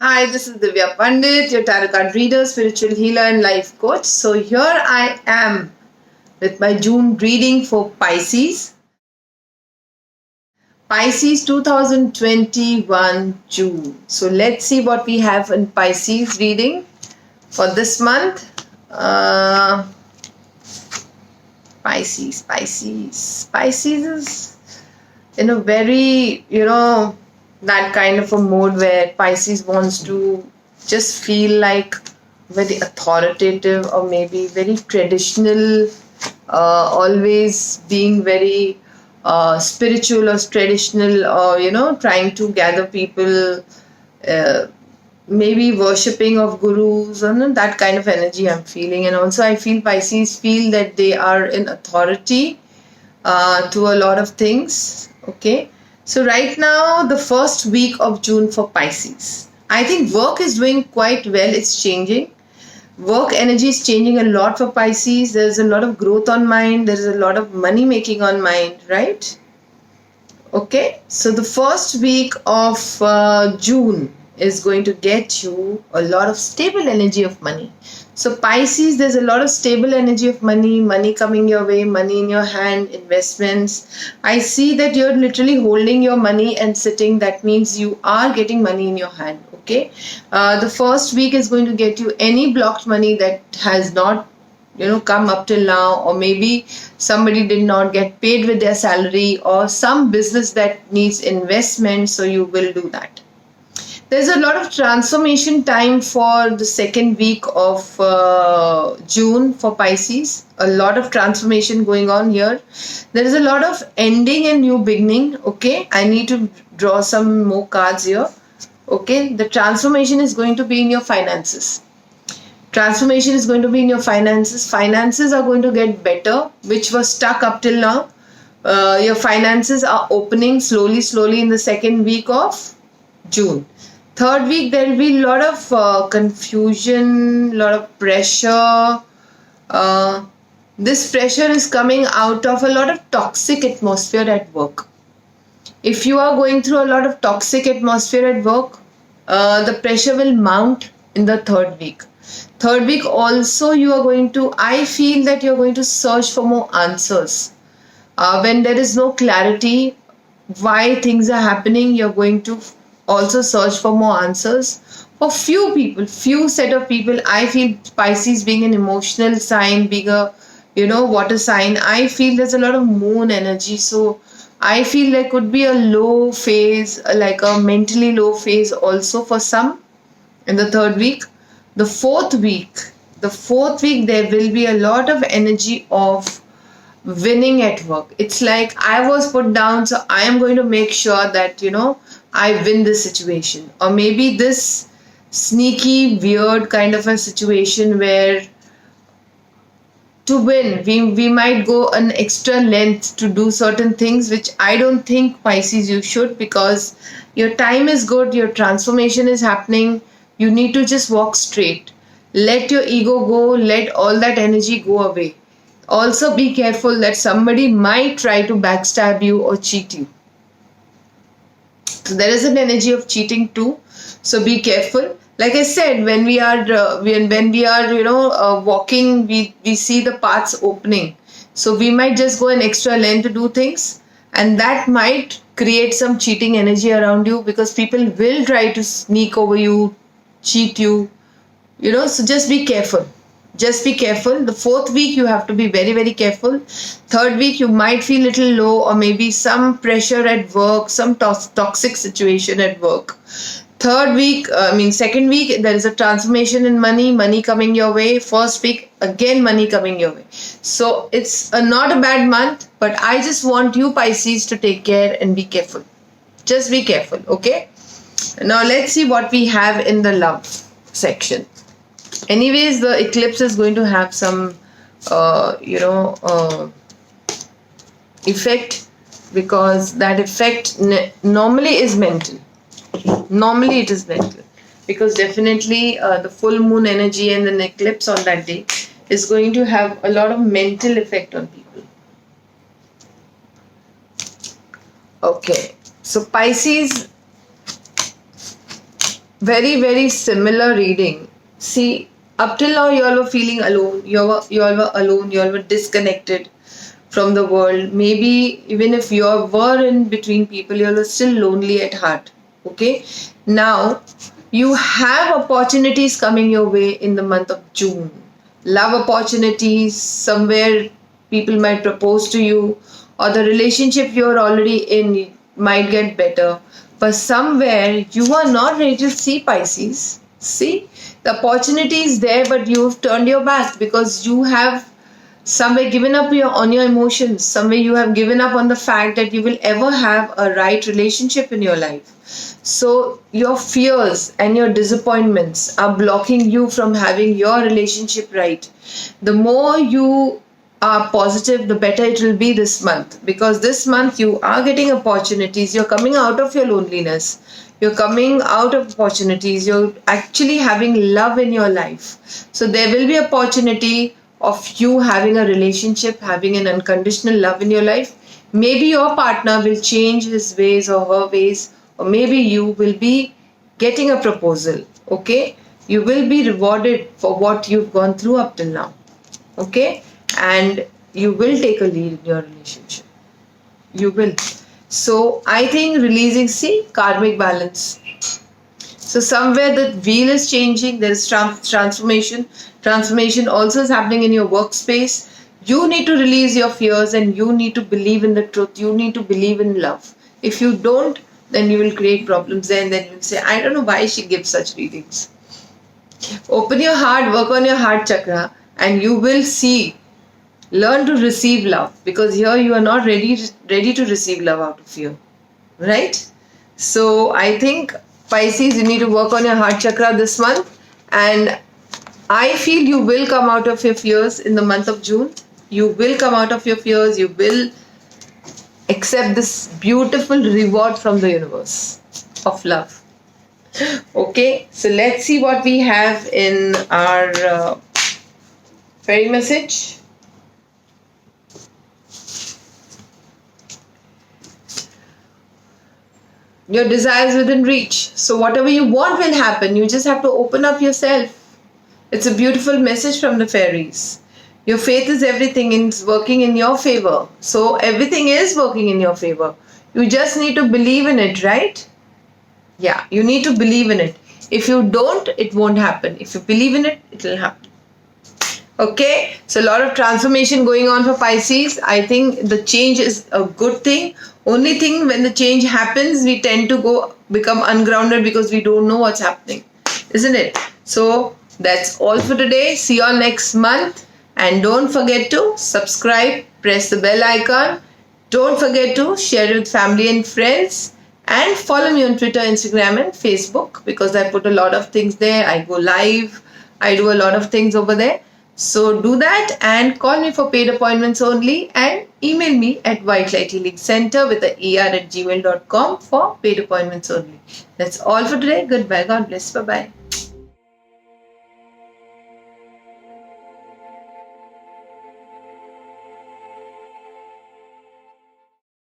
Hi, this is Divya Pandit, your tarot card reader, spiritual healer, and life coach. So, here I am with my June reading for Pisces. Pisces 2021 June. So, let's see what we have in Pisces reading for this month. Pisces is in a very, that kind of a mode where Pisces wants to just feel like very authoritative or maybe very traditional, always being very spiritual or traditional, or trying to gather people, uh, maybe worshipping of gurus, or that kind of energy I'm feeling. And also I feel Pisces feel that they are in authority to a lot of things. Okay, so right now, the first week of June for Pisces, I think work is doing quite well. It's changing. Work energy is changing a lot for Pisces. There's a lot of growth on mind. There's a lot of money making on mind, right? Okay, so the first week of June is going to get you a lot of stable energy of money. So, Pisces, there's a lot of stable energy of money, money coming your way, money in your hand, investments. I see that you're literally holding your money and sitting. That means you are getting money in your hand. Okay, the first week is going to get you any blocked money that has not come up till now, or maybe somebody did not get paid with their salary, or some business that needs investment, so you will do that. There's a lot of transformation time for the second week of June for Pisces. A lot of transformation going on here. There is a lot of ending and new beginning. Okay, I need to draw some more cards here. Okay, the transformation is going to be in your finances. Transformation is going to be in your finances. Finances are going to get better, which was stuck up till now. Your finances are opening slowly in the second week of June. Third week, there will be a lot of confusion, a lot of pressure. Uh, this pressure is coming out of a lot of toxic atmosphere at work. If you are going through a lot of toxic atmosphere at work, the pressure will mount in the third week. Third week also, you are going to, I feel that you're going to search for more answers. When there is no clarity why things are happening, you're going to also search for more answers. For few people, few set of people, I feel Pisces being an emotional sign, being a water sign, I feel there's a lot of moon energy. So I feel there could be a low phase, like a mentally low phase also for some in the third week. The fourth week, there will be a lot of energy of winning at work. It's like I was put down, so I am going to make sure that I win this situation, or maybe this sneaky, weird kind of a situation where to win, we might go an extra length to do certain things, which I don't think Pisces you should, because your time is good, your transformation is happening. You need to just walk straight. Let your ego go, let all that energy go away. Also, be careful that somebody might try to backstab you or cheat you. So there is an energy of cheating too. So be careful. Like I said, when we are when we are walking, we see the paths opening. So we might just go an extra length to do things, and that might create some cheating energy around you, because people will try to sneak over you, cheat you. So just be careful. Just be careful. The fourth week, you have to be very careful. Third week, you might feel a little low, or maybe some pressure at work, some toxic situation at work. Second week, there is a transformation in money coming your way. First week, again, money coming your way. So it's not a bad month, but I just want you, Pisces, to take care and be careful. Just be careful, okay? Now let's see what we have in the love section. Anyways, the eclipse is going to have some effect, because that effect normally is mental. Normally it is mental, because definitely the full moon energy and the eclipse on that day is going to have a lot of mental effect on people. Okay, so Pisces, very, very similar reading. See, up till now, you all were feeling alone. You all were alone. You all were disconnected from the world. Maybe even if you were in between people, you all were still lonely at heart. Okay? Now, you have opportunities coming your way in the month of June. Love opportunities, somewhere people might propose to you, or the relationship you're already in might get better. But somewhere you are not ready to see, Pisces. See, the opportunity is there, but you've turned your back because you have somewhere given up on your emotions. Somewhere you have given up on the fact that you will ever have a right relationship in your life. So your fears and your disappointments are blocking you from having your relationship right. The more you are positive, the better it will be this month, because this month you are getting opportunities. You're coming out of your loneliness. You're coming out of opportunities. You're actually having love in your life. So there will be opportunity of you having a relationship, having an unconditional love in your life. Maybe your partner will change his ways or her ways, or maybe you will be getting a proposal. Okay, you will be rewarded for what you've gone through up till now. Okay, and you will take a lead in your relationship. You will. So I think releasing, see, karmic balance. So somewhere the wheel is changing. There is transformation. Transformation also is happening in your workspace. You need to release your fears and you need to believe in the truth. You need to believe in love. If you don't, then you will create problems there, and then you will say, I don't know why she gives such readings. Open your heart, work on your heart chakra, and you will see. Learn to receive love, because here you are not ready to receive love out of fear, right? So I think, Pisces, you need to work on your heart chakra this month, and I feel you will come out of your fears in the month of June. You will come out of your fears. You will accept this beautiful reward from the universe of love. Okay, so let's see what we have in our fairy message. Your desires within reach. So whatever you want will happen. You just have to open up yourself. It's a beautiful message from the fairies. Your faith is everything, and it's working in your favor. So everything is working in your favor. You just need to believe in it, right? Yeah, you need to believe in it. If you don't, it won't happen. If you believe in it, it will happen. Okay, so a lot of transformation going on for Pisces. I think the change is a good thing. Only thing, when the change happens, we tend to become ungrounded because we don't know what's happening, isn't it? So that's all for today. See you all next month, and don't forget to subscribe, press the bell icon. Don't forget to share it with family and friends, and follow me on Twitter, Instagram and Facebook, because I put a lot of things there. I go live. I do a lot of things over there. So do that, and call me for paid appointments only, and email me at whitelightealingcenter with a er@gmail.com for paid appointments only. That's all for today. Goodbye. God bless. Bye-bye.